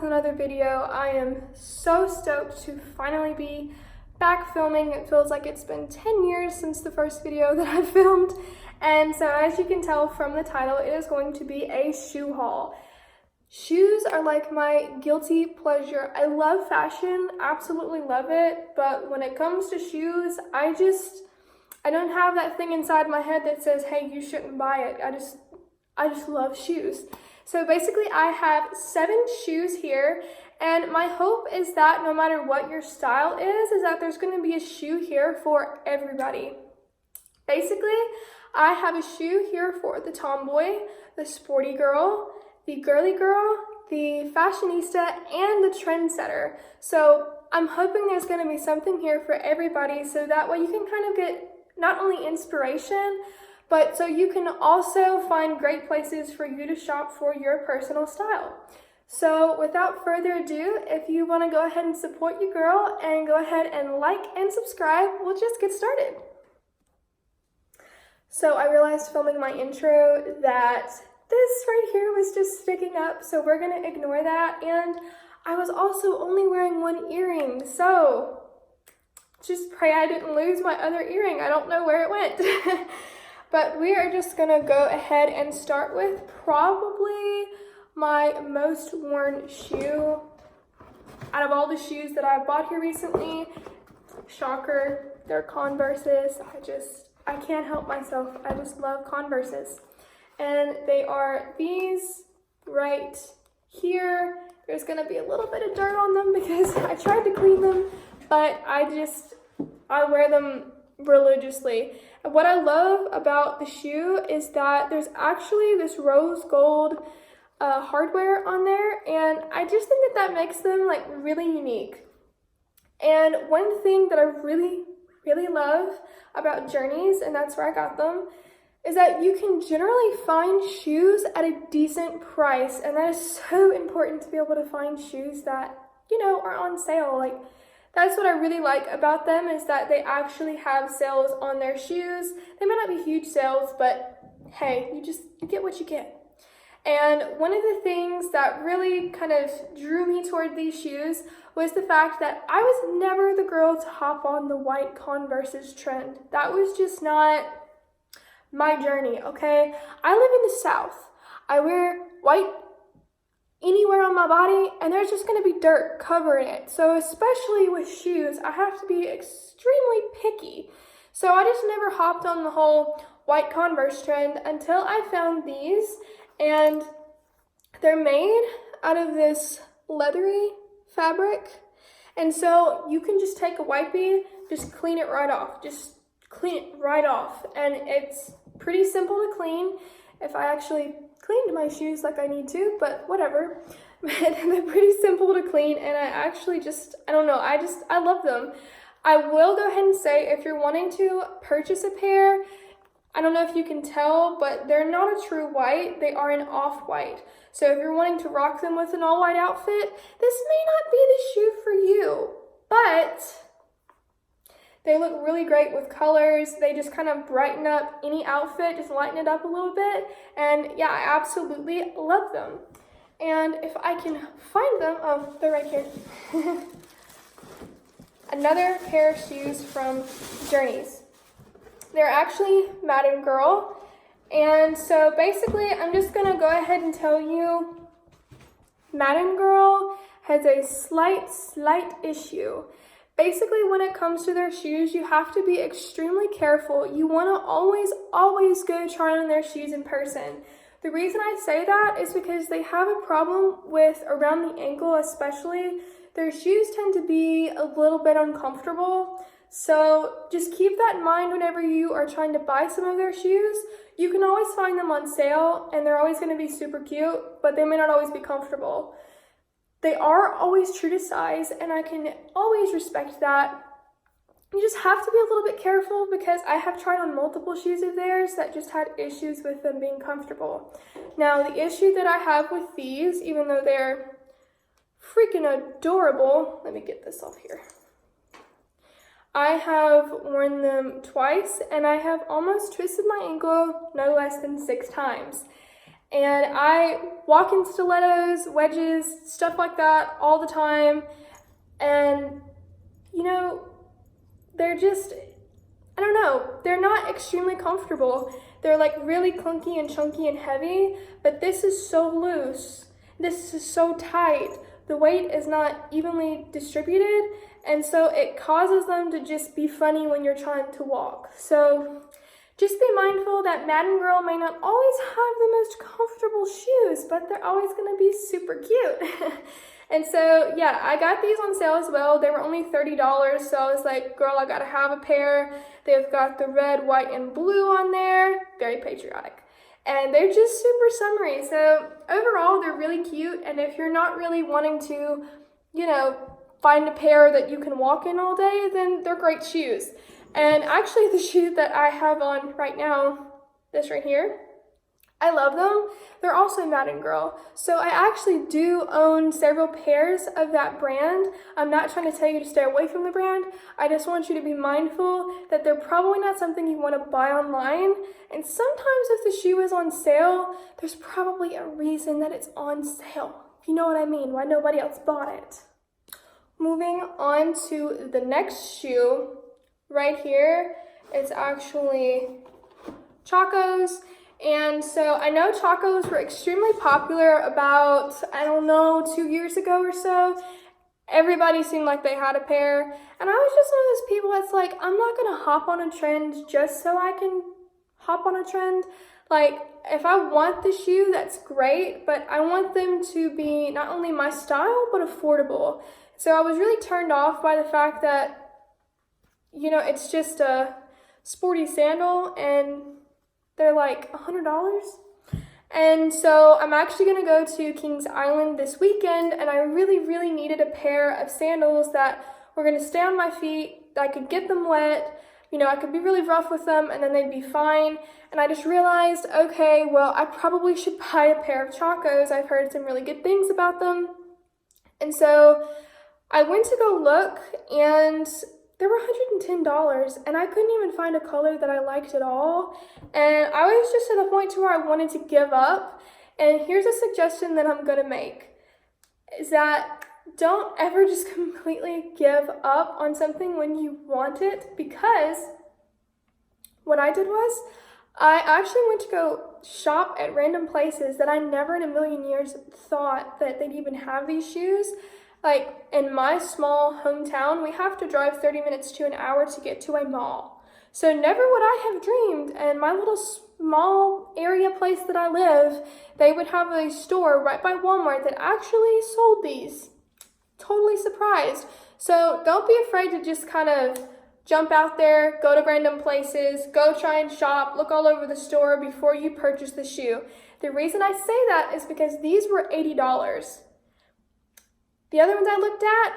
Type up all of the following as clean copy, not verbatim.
with another video. I am so stoked to finally be back filming. It feels like it's been 10 years since the first video that I filmed. And so as you can tell from the title, it is going to be a shoe haul. Shoes are like my guilty pleasure. I love fashion, absolutely love it. But when it comes to shoes, I don't have that thing inside my head that says, hey, you shouldn't buy it. I just love shoes. So basically I have 7 shoes here, and my hope is that no matter what your style is that there's going to be a shoe here for everybody. Basically, I have a shoe here for the tomboy, the sporty girl, the girly girl, the fashionista, and the trendsetter. So I'm hoping there's going to be something here for everybody, so that way you can kind of get not only inspiration, but so you can also find great places for you to shop for your personal style. So without further ado, if you want to go ahead and support your girl and go ahead and like and subscribe, we'll just get started. So I realized filming my intro that this right here was just sticking up, so we're going to ignore that. And I was also only wearing one earring, so just pray I didn't lose my other earring. I don't know where it went. But we are just gonna go ahead and start with probably my most worn shoe out of all the shoes that I've bought here recently. Shocker, they're Converses. I can't help myself. I just love Converses. And they are these right here. There's gonna be a little bit of dirt on them because I tried to clean them, but I wear them religiously. And what I love about the shoe is that there's actually this rose gold hardware on there, and I just think that makes them like really unique. And one thing that I really love about Journeys, and that's where I got them, is that you can generally find shoes at a decent price, and that is so important to be able to find shoes that, you know, are on sale. Like, that's what I really like about them, is that they actually have sales on their shoes. They may not be huge sales, but hey, you get what you get. And one of the things that really kind of drew me toward these shoes was the fact that I was never the girl to hop on the white Converses trend. That was just not my journey, okay? I live in the South. I wear white anywhere on my body, and there's just going to be dirt covering it. So especially with shoes, I have to be extremely picky. So I just never hopped on the whole white Converse trend until I found these, and they're made out of this leathery fabric. And so you can just take a wipey, just clean it right off. Just clean it right off. And it's pretty simple to clean. If I actually cleaned my shoes like I need to, but whatever. They're pretty simple to clean, and I actually I don't know, I love them. I will go ahead and say, if you're wanting to purchase a pair, I don't know if you can tell, but they're not a true white, they are an off-white. So if you're wanting to rock them with an all-white outfit, this may not be the shoe for you, but they look really great with colors. They just kind of brighten up any outfit, just lighten it up a little bit. And yeah, I absolutely love them. And if I can find them, oh, they're right here. Another pair of shoes from Journeys. They're actually Madden Girl. And so basically, I'm just gonna go ahead and tell you, Madden Girl has a slight issue. Basically, when it comes to their shoes, you have to be extremely careful. You want to always go try on their shoes in person. The reason I say that is because they have a problem with around the ankle especially. Their shoes tend to be a little bit uncomfortable. So just keep that in mind whenever you are trying to buy some of their shoes. You can always find them on sale, and they're always going to be super cute, but they may not always be comfortable. They are always true to size, and I can always respect that. You just have to be a little bit careful, because I have tried on multiple shoes of theirs that just had issues with them being comfortable. Now, the issue that I have with these, even though they're freaking adorable, let me get this off here. I have worn them twice, and I have almost twisted my ankle no less than 6 times. And I walk in stilettos, wedges, stuff like that all the time. And, you know, they're just, I don't know, they're not extremely comfortable. They're like really clunky and chunky and heavy, but this is so loose. This is so tight. The weight is not evenly distributed, and so it causes them to just be funny when you're trying to walk. So just be mindful that Madden Girl may not always have the most comfortable shoes, but they're always gonna be super cute. And so, yeah, I got these on sale as well. They were only $30, so I was like, girl, I gotta have a pair. They've got the red, white, and blue on there. Very patriotic. And they're just super summery. So overall, they're really cute. And if you're not really wanting to, you know, find a pair that you can walk in all day, then they're great shoes. And actually, the shoe that I have on right now, this right here, I love them. They're also Madden Girl. So I actually do own several pairs of that brand. I'm not trying to tell you to stay away from the brand. I just want you to be mindful that they're probably not something you want to buy online. And sometimes if the shoe is on sale, there's probably a reason that it's on sale. If you know what I mean, why nobody else bought it. Moving on to the next shoe, right here, it's actually Chocos. And so I know Chocos were extremely popular about, I don't know, 2 years ago or so. Everybody seemed like they had a pair. And I was just one of those people that's like, I'm not going to hop on a trend just so I can hop on a trend. Like, if I want the shoe, that's great, but I want them to be not only my style, but affordable. So I was really turned off by the fact that, you know, it's just a sporty sandal and they're like $100. And so I'm actually gonna go to Kings Island this weekend, and I really, really needed a pair of sandals that were gonna stay on my feet, that I could get them wet, you know, I could be really rough with them and then they'd be fine. And I just realized, okay, well, I probably should buy a pair of Chocos. I've heard some really good things about them. And so I went to go look, and they were $110, and I couldn't even find a color that I liked at all. And I was just at a point to where I wanted to give up. And here's a suggestion that I'm gonna make, is that don't ever just completely give up on something when you want it, because what I did was I actually went to go shop at random places that I never in a million years thought that they'd even have these shoes. Like, in my small hometown, we have to drive 30 minutes to an hour to get to a mall. So never would I have dreamed, and my little small area place that I live, they would have a store right by Walmart that actually sold these. Totally surprised. So don't be afraid to just kind of jump out there, go to random places, go try and shop, look all over the store before you purchase the shoe. The reason I say that is because these were $80. The other ones I looked at,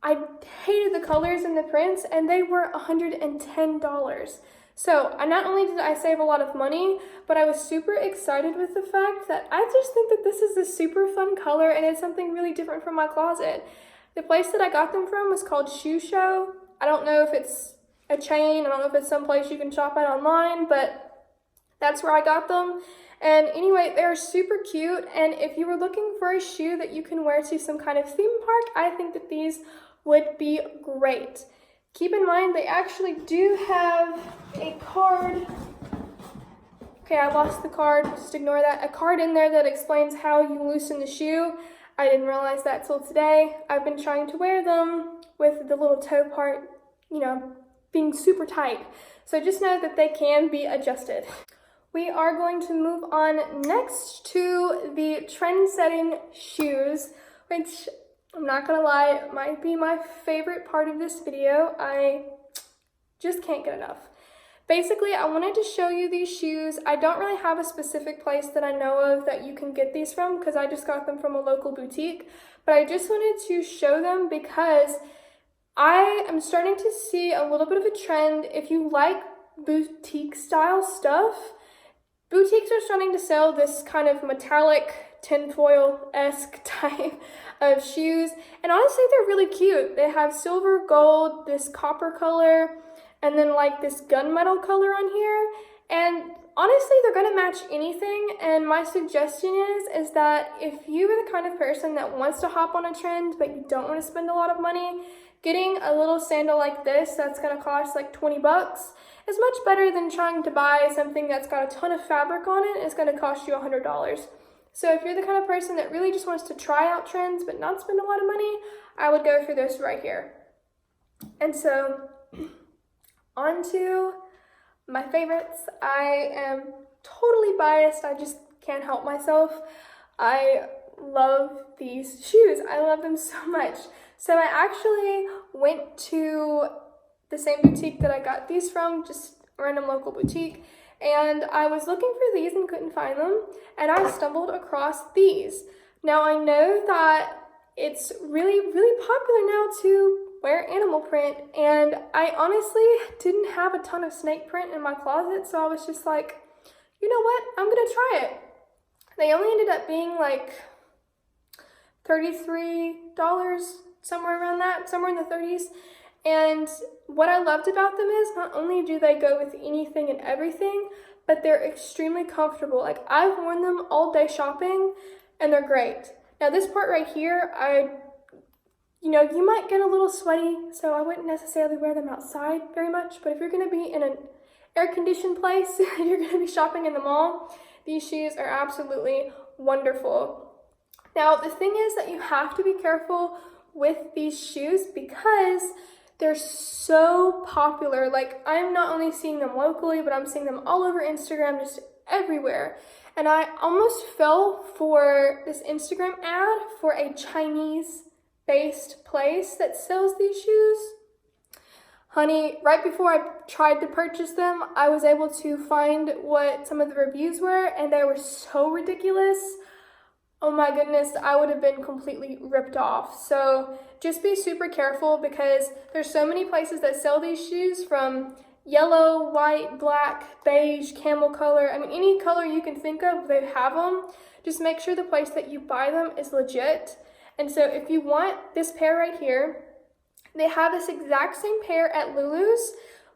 I hated the colors and the prints, and they were $110. So not only did I save a lot of money, but I was super excited with the fact that I just think that this is a super fun color, and it's something really different from my closet. The place that I got them from was called Shoe Show. I don't know if it's a chain, I don't know if it's someplace you can shop at online, but that's where I got them. And anyway, they're super cute, and if you were looking for a shoe that you can wear to some kind of theme park, I think that these would be great. Keep in mind, they actually do have a card. Okay, I lost the card, just ignore that. A card in there that explains how you loosen the shoe. I didn't realize that till today. I've been trying to wear them with the little toe part, you know, being super tight. So just know that they can be adjusted. We are going to move on next to the trend-setting shoes, which I'm not gonna lie, might be my favorite part of this video. I just can't get enough. Basically, I wanted to show you these shoes. I don't really have a specific place that I know of that you can get these from, because I just got them from a local boutique, but I just wanted to show them because I am starting to see a little bit of a trend. If you like boutique style stuff, boutiques are starting to sell this kind of metallic tinfoil-esque type of shoes, and honestly they're really cute. They have silver, gold, this copper color, and then like this gunmetal color on here, And honestly, they're gonna match anything, and my suggestion is that if you are the kind of person that wants to hop on a trend but you don't want to spend a lot of money, getting a little sandal like this that's gonna cost like 20 bucks is much better than trying to buy something that's got a ton of fabric on it. It's gonna cost you $100. So if you're the kind of person that really just wants to try out trends but not spend a lot of money, I would go for this right here. And so, on to my favorites. I am totally biased. I just can't help myself. I love these shoes. I love them so much. So I actually went to the same boutique that I got these from, just a random local boutique, and I was looking for these and couldn't find them, and I stumbled across these. Now I know that it's really, really popular now to wear animal print, and I honestly didn't have a ton of snake print in my closet, so I was just like, you know what, I'm gonna try it. They only ended up being like $33, somewhere around that, somewhere in the 30s. And what I loved about them is not only do they go with anything and everything, but they're extremely comfortable. Like, I've worn them all day shopping, and they're great. Now this part right here, you might get a little sweaty, so I wouldn't necessarily wear them outside very much, but if you're gonna be in an air-conditioned place, you're gonna be shopping in the mall, these shoes are absolutely wonderful. Now, the thing is that you have to be careful with these shoes because they're so popular. Like, I'm not only seeing them locally, but I'm seeing them all over Instagram, just everywhere. And I almost fell for this Instagram ad for a Chinese-based place that sells these shoes. Honey, right before I tried to purchase them, I was able to find what some of the reviews were, and they were so ridiculous. Oh my goodness, I would have been completely ripped off. So just be super careful because there's so many places that sell these shoes, from yellow, white, black, beige, camel color. I mean, any color you can think of, they have them. Just make sure the place that you buy them is legit. And so if you want this pair right here, they have this exact same pair at Lulu's.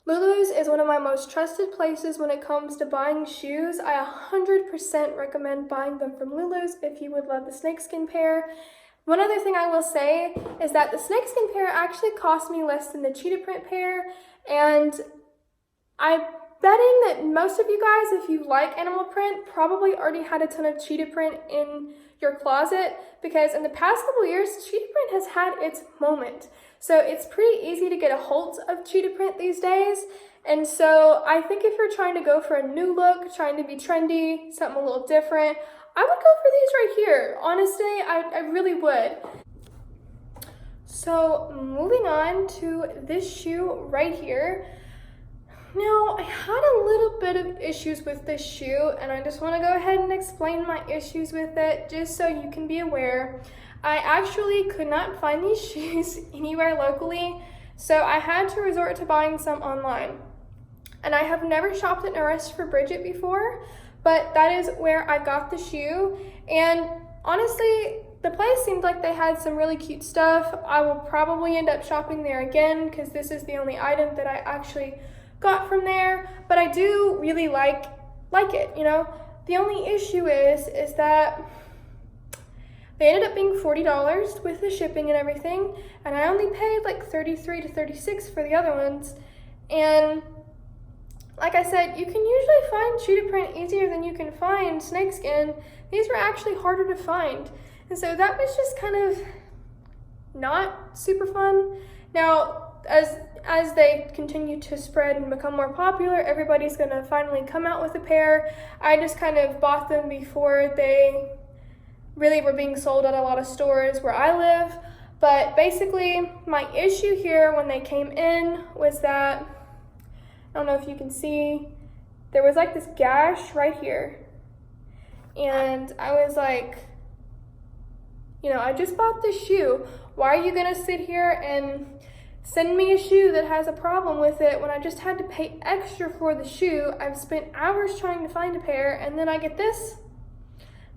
Lulu's is one of my most trusted places when it comes to buying shoes. I 100% recommend buying them from Lulu's if you would love the snakeskin pair. One other thing I will say is that the snakeskin pair actually cost me less than the cheetah print pair, and I'm betting that most of you guys, if you like animal print, probably already had a ton of cheetah print in your closet, because in the past couple years, cheetah print has had its moment. So it's pretty easy to get a hold of cheetah print these days. And so I think if you're trying to go for a new look, trying to be trendy, something a little different, I would go for these right here. Honestly, I really would. So moving on to this shoe right here. Now, I had a little bit of issues with this shoe, and I just want to go ahead and explain my issues with it, just so you can be aware. I actually could not find these shoes anywhere locally, so I had to resort to buying some online. And I have never shopped at Rest For Bridget before, but that is where I got the shoe. And honestly, the place seemed like they had some really cute stuff. I will probably end up shopping there again because this is the only item that I actually got from there, but I do really like it, you know. The only issue is that they ended up being $40 with the shipping and everything, and I only paid like $33 to $36 for the other ones. And like I said, you can usually find cheetah print easier than you can find snakeskin. These were actually harder to find, and so that was just kind of not super fun. Now, as they continue to spread and become more popular, everybody's gonna finally come out with a pair. I just kind of bought them before they really were being sold at a lot of stores where I live. But basically, my issue here when they came in was that, I don't know if you can see, there was like this gash right here. And I was like, you know, I just bought this shoe. Why are you gonna sit here and send me a shoe that has a problem with it when I just had to pay extra for the shoe? I've spent hours trying to find a pair, and then I get this?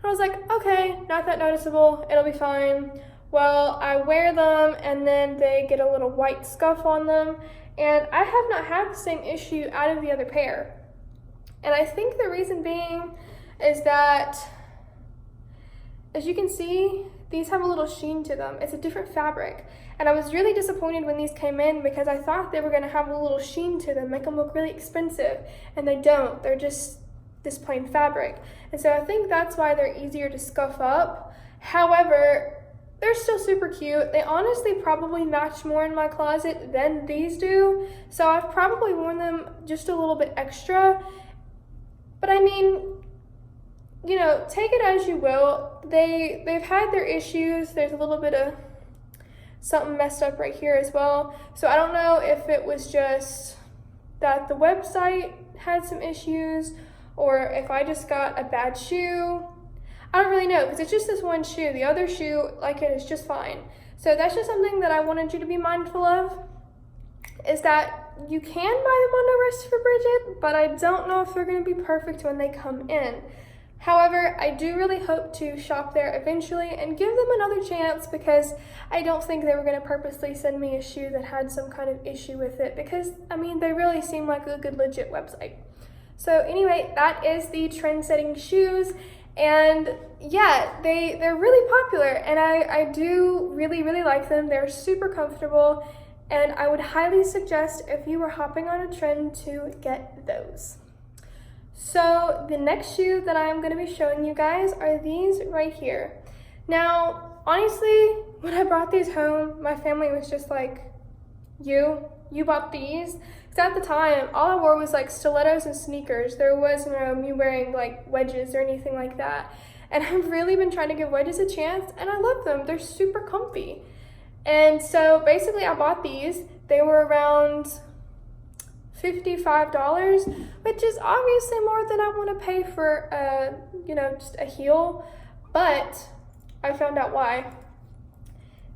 I was like, okay, not that noticeable, it'll be fine. Well, I wear them, and then they get a little white scuff on them, and I have not had the same issue out of the other pair. And I think the reason being is that, as you can see, these have a little sheen to them. It's a different fabric. And I was really disappointed when these came in because I thought they were gonna have a little sheen to them, make them look really expensive. And they don't, they're just this plain fabric. And so I think that's why they're easier to scuff up. However, they're still super cute. They honestly probably match more in my closet than these do. So I've probably worn them just a little bit extra. But I mean, you know, take it as you will. They've had their issues. There's a little bit of something messed up right here as well. So I don't know if it was just that the website had some issues or if I just got a bad shoe. I don't really know because it's just this one shoe. The other shoe, like it, is just fine. So that's just something that I wanted you to be mindful of, is that you can buy them on Rest For Bridget, but I don't know if they're going to be perfect when they come in. However, I do really hope to shop there eventually and give them another chance because I don't think they were going to purposely send me a shoe that had some kind of issue with it because, I mean, they really seem like a good legit website. So anyway, that is the trend-setting shoes. And yeah, they're really popular and I do really like them. They're super comfortable and I would highly suggest if you were hopping on a trend to get those. So the next shoe that I'm going to be showing you guys are these right here. Now, honestly, when I brought these home, my family was just like, you bought these? Because at the time, all I wore was like stilettos and sneakers. There was no me wearing like wedges or anything like that. And I've really been trying to give wedges a chance and I love them. They're super comfy. And so basically I bought these. They were around $55, which is obviously more than I want to pay for just a heel, but I found out why.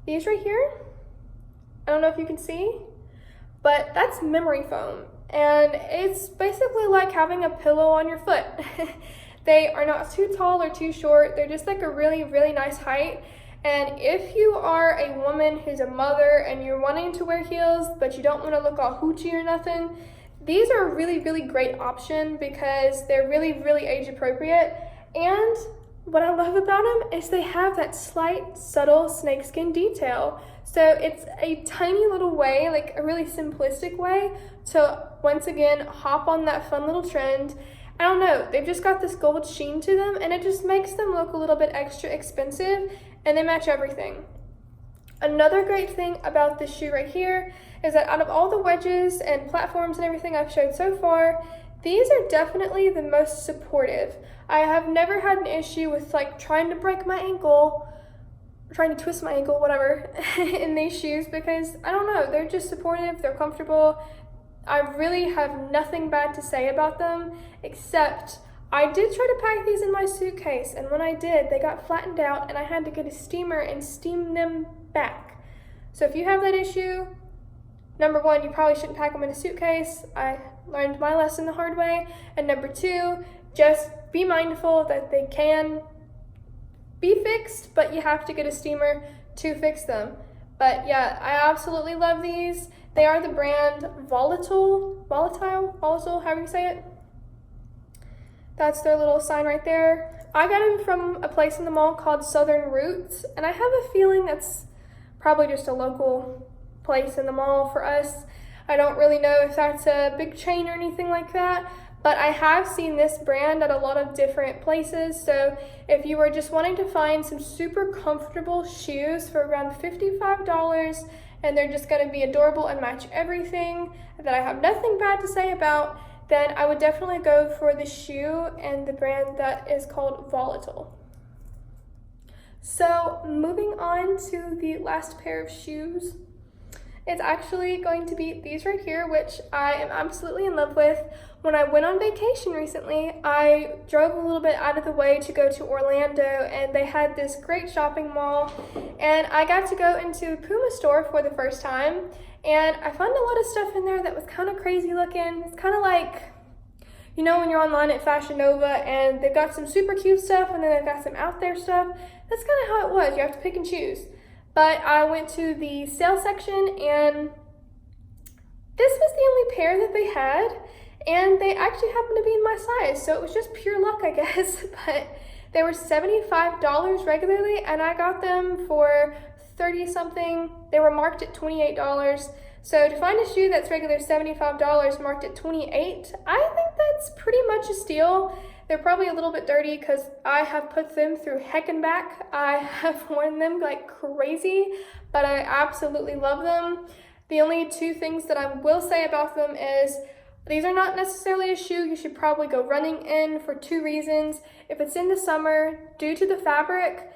These right here, I don't know if you can see, but that's memory foam, and it's basically like having a pillow on your foot. They are not too tall or too short, they're just like a really nice height. And if you are a woman who's a mother and you're wanting to wear heels, but you don't want to look all hoochie or nothing, these are a really great option because they're really age appropriate. And what I love about them is they have that slight, subtle snakeskin detail. So it's a tiny little way, like a really simplistic way to, once again, hop on that fun little trend. I don't know, they've just got this gold sheen to them and it just makes them look a little bit extra expensive and they match everything. Another great thing about this shoe right here is that out of all the wedges and platforms and everything I've showed so far, these are definitely the most supportive. I have never had an issue with like trying to break my ankle, trying to twist my ankle, whatever, in these shoes because, I don't know, they're just supportive, they're comfortable. I really have nothing bad to say about them, except I did try to pack these in my suitcase, and when I did, they got flattened out and I had to get a steamer and steam them back. So if you have that issue, number one, you probably shouldn't pack them in a suitcase. I learned my lesson the hard way. And number two, just be mindful that they can be fixed, but you have to get a steamer to fix them. But yeah, I absolutely love these. They are the brand Volatile, however you say it. That's their little sign right there. I got them from a place in the mall called Southern Roots, and I have a feeling that's probably just a local place in the mall for us. I don't really know if that's a big chain or anything like that, but I have seen this brand at a lot of different places. So if you were just wanting to find some super comfortable shoes for around $55 and they're just going to be adorable and match everything that I have nothing bad to say about, then I would definitely go for the shoe and the brand that is called Volatile. So moving on to the last pair of shoes, it's actually going to be these right here, which I am absolutely in love with. When I went on vacation recently, I drove a little bit out of the way to go to Orlando, and they had this great shopping mall, and I got to go into a Puma store for the first time, and I found a lot of stuff in there that was kind of crazy looking. It's kind of like, you know, when you're online at Fashion Nova and they've got some super cute stuff and then they've got some out there stuff. That's kind of how it was. You have to pick and choose. But I went to the sale section and this was the only pair that they had. and they actually happened to be in my size, so it was just pure luck, I guess. But they were $75 regularly, and I got them for 30 something. They were marked at $28. So to find a shoe that's regular $75 marked at $28, I think that's pretty much a steal. They're probably a little bit dirty because I have put them through heck and back. I have worn them like crazy, but I absolutely love them. The only two things that I will say about them is these are not necessarily a shoe you should probably go running in for two reasons. If it's in the summer, due to the fabric,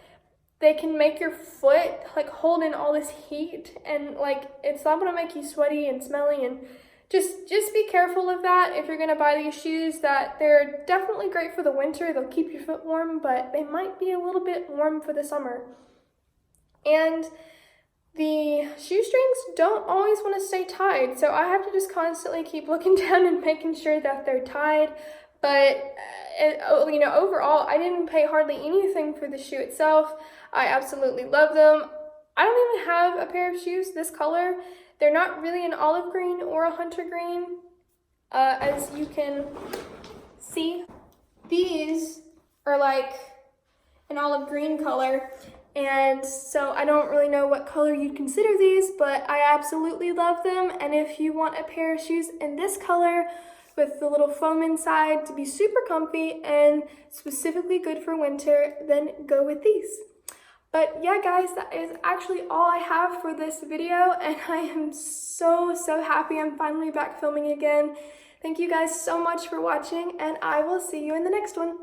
they can make your foot like hold in all this heat, and like it's not gonna make you sweaty and smelly, and just be careful of that if you're gonna buy these shoes. That they're definitely great for the winter, they'll keep your foot warm, but they might be a little bit warm for the summer. And the shoestrings don't always want to stay tied, so I have to just constantly keep looking down and making sure that they're tied. But you know, overall, I didn't pay hardly anything for the shoe itself. I absolutely love them. I don't even have a pair of shoes this color. They're not really an olive green or a hunter green, as you can see. These are like an olive green color, and so I don't really know what color you'd consider these, but I absolutely love them. And if you want a pair of shoes in this color with the little foam inside to be super comfy and specifically good for winter, then go with these. But yeah, guys, that is actually all I have for this video, and I am so happy I'm finally back filming again. Thank you guys so much for watching, and I will see you in the next one.